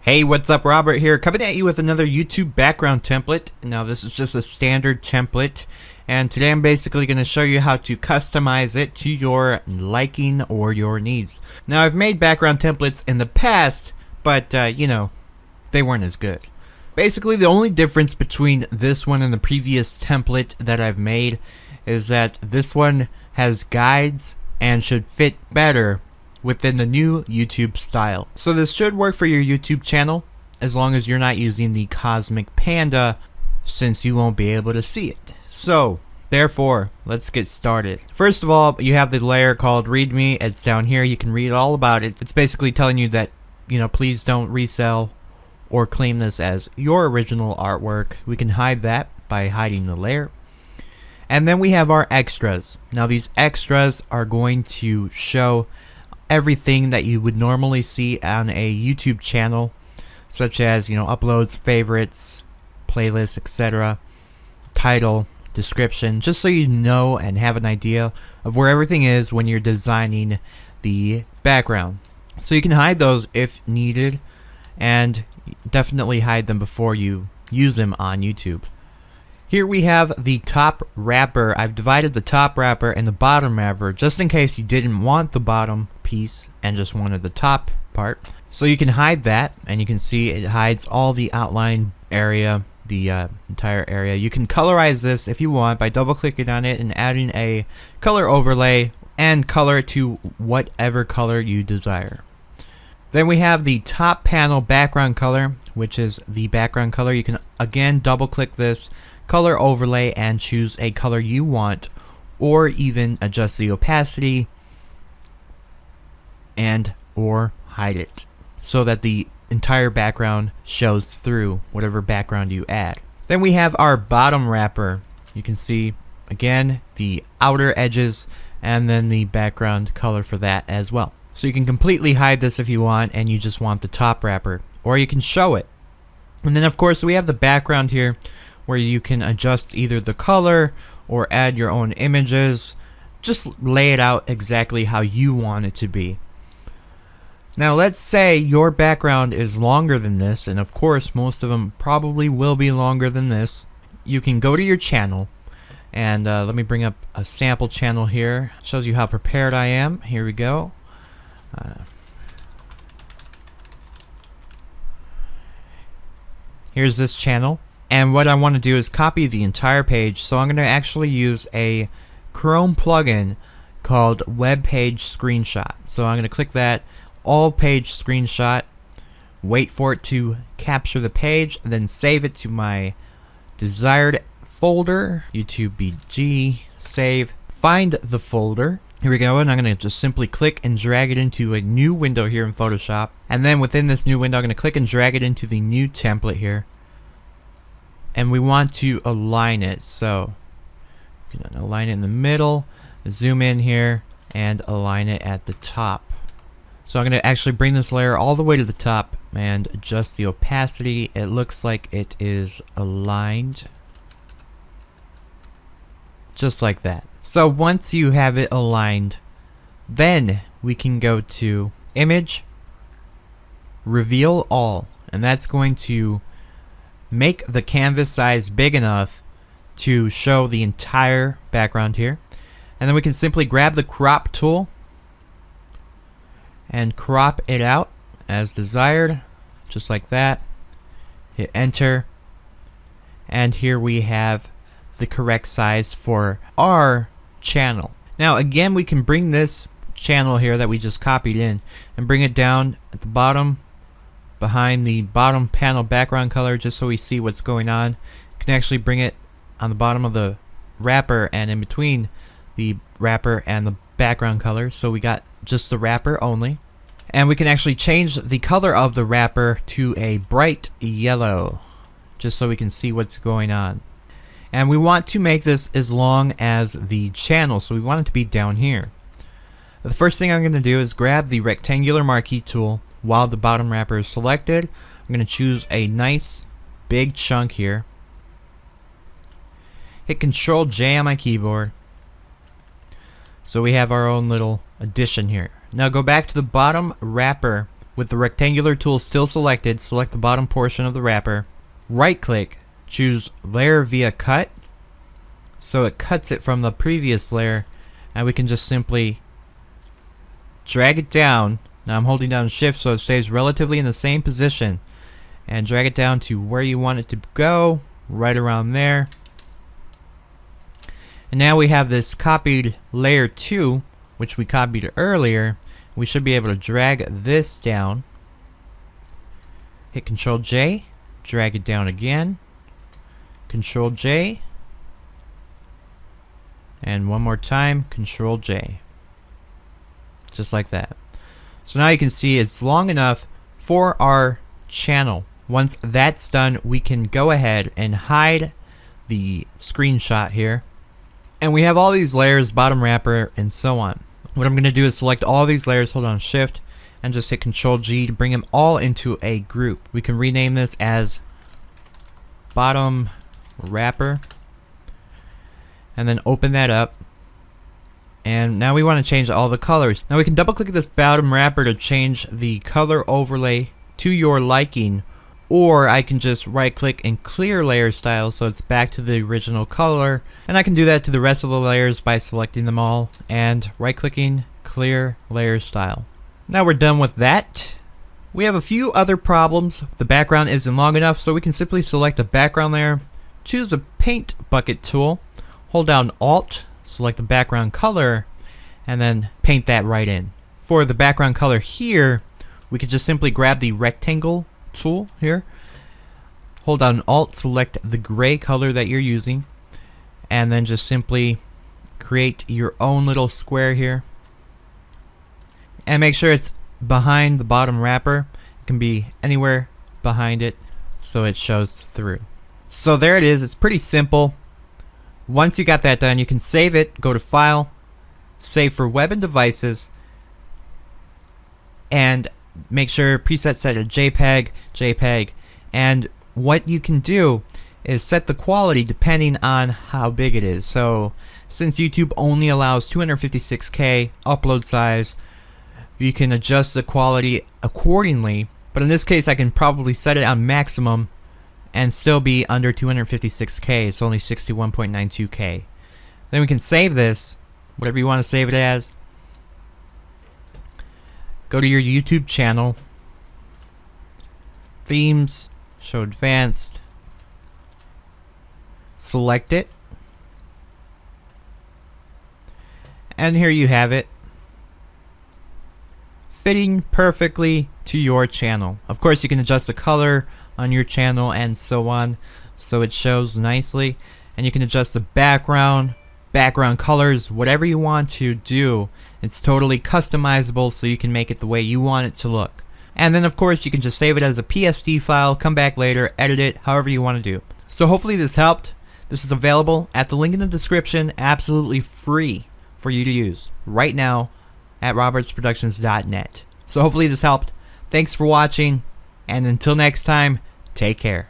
Hey, what's up? Robert here, coming at you with another YouTube background template. Now this is just a standard template, and today I'm basically going to show you how to customize it to your liking or your needs. Now I've made background templates in the past, but you know, they weren't as good. Basically the only difference between this one and the previous template that I've made is that this one has guides and should fit better within the new YouTube style. So this should work for your YouTube channel as long as you're not using the Cosmic Panda, since you won't be able to see it. So therefore, let's get started. First of all, you have the layer called README. It's down here. You can read all about it. It's basically telling you that, you know, please don't resell or claim this as your original artwork. We can hide that by hiding the layer. And then we have our extras. Now these extras are going to show everything that you would normally see on a YouTube channel, such as, you know, uploads, favorites, playlists, etc., title, description, just so you know and have an idea of where everything is when you're designing the background. So you can hide those if needed, and definitely hide them before you use them on YouTube. Here we have the top wrapper. I've divided the top wrapper and the bottom wrapper just in case you didn't want the bottom piece and just wanted the top part. So you can hide that, and you can see it hides all the outline area, the entire area. You can colorize this if you want by double clicking on it and adding a color overlay and color it to whatever color you desire. Then we have the top panel background color, which is the background color. You can again double click this, color overlay, and choose a color you want, or even adjust the opacity and or hide it so that the entire background shows through whatever background you add. Then we have our bottom wrapper. You can see again the outer edges and then the background color for that as well. So you can completely hide this if you want and you just want the top wrapper, or you can show it. And then of course we have the background here, where you can adjust either the color or add your own images. Just lay it out exactly how you want it to be. Now let's say your background is longer than this, and of course most of them probably will be longer than this. You can go to your channel, and let me bring up a sample channel here. Shows you how prepared I am. Here we go. Here's this channel. And what I want to do is copy the entire page, so I'm going to actually use a Chrome plugin called Web Page Screenshot. So I'm going to click that, all page screenshot, wait for it to capture the page, and then save it to my desired folder, YouTube BG, save, find the folder. Here we go, and I'm going to just simply click and drag it into a new window here in Photoshop. And then within this new window, I'm going to click and drag it into the new template here. And we want to align it, so you can align it in the middle, zoom in here, and align it at the top. So I'm going to actually bring this layer all the way to the top and adjust the opacity. It looks like it is aligned, just like that. So once you have it aligned, then we can go to Image, Reveal All, and that's going to make the canvas size big enough to show the entire background here. And then we can simply grab the crop tool and crop it out as desired, just like that. Hit enter, and here we have the correct size for our channel. Now again, we can bring this channel here that we just copied in and bring it down at the bottom, behind the bottom panel background color, just so we see what's going on. You can actually bring it on the bottom of the wrapper and in between the wrapper and the background color, so we got just the wrapper only. And we can actually change the color of the wrapper to a bright yellow, just so we can see what's going on. And we want to make this as long as the channel, so we want it to be down here. The first thing I'm going to do is grab the rectangular marquee tool. While the bottom wrapper is selected, I'm going to choose a nice big chunk here. Hit Control J on my keyboard. So we have our own little addition here. Now go back to the bottom wrapper with the rectangular tool still selected, select the bottom portion of the wrapper, right click, choose layer via cut, so it cuts it from the previous layer, and we can just simply drag it down. Now I'm holding down shift so it stays relatively in the same position, and drag it down to where you want it to go, right around there. And now we have this copied layer 2, which we copied earlier. We should be able to drag this down, hit Ctrl J, drag it down again, Ctrl J, and one more time, Ctrl J. Just like that. So now you can see it's long enough for our channel. Once that's done, we can go ahead and hide the screenshot here. And we have all these layers, bottom wrapper, and so on. What I'm going to do is select all these layers, hold on shift, and just hit Ctrl G to bring them all into a group. We can rename this as bottom wrapper, and then open that up. And now we want to change all the colors. Now we can double click this bottom wrapper to change the color overlay to your liking, or I can just right click and clear layer style so it's back to the original color, and I can do that to the rest of the layers by selecting them all and right clicking clear layer style. Now we're done with that. We have a few other problems. The background isn't long enough, so we can simply select the background layer, choose the paint bucket tool, hold down Alt, select the background color, and then paint that right in. For the background color here, we could just simply grab the rectangle tool here, hold down Alt, select the gray color that you're using, and then just simply create your own little square here, and make sure it's behind the bottom wrapper. It can be anywhere behind it so it shows through. So there it is. It's pretty simple. Once you got that done, you can save it, go to File, Save for Web and Devices, and make sure preset set to JPEG, and what you can do is set the quality depending on how big it is. So since YouTube only allows 256K upload size, you can adjust the quality accordingly, but in this case I can probably set it on maximum and still be under 256K. It's only 61.92K. Then we can save this, whatever you want to save it as. Go to your YouTube channel, Themes, Show Advanced, select it, and here you have it, fitting perfectly to your channel. Of course, you can adjust the color on your channel and so on, so it shows nicely, and you can adjust the background colors, whatever you want to do. It's totally customizable, so you can make it the way you want it to look. And then of course you can just save it as a PSD file, come back later, edit it, however you want to do. So hopefully this helped. This is available at the link in the description, absolutely free for you to use right now at robertsproductions.net. So hopefully this helped. Thanks for watching, and until next time, take care.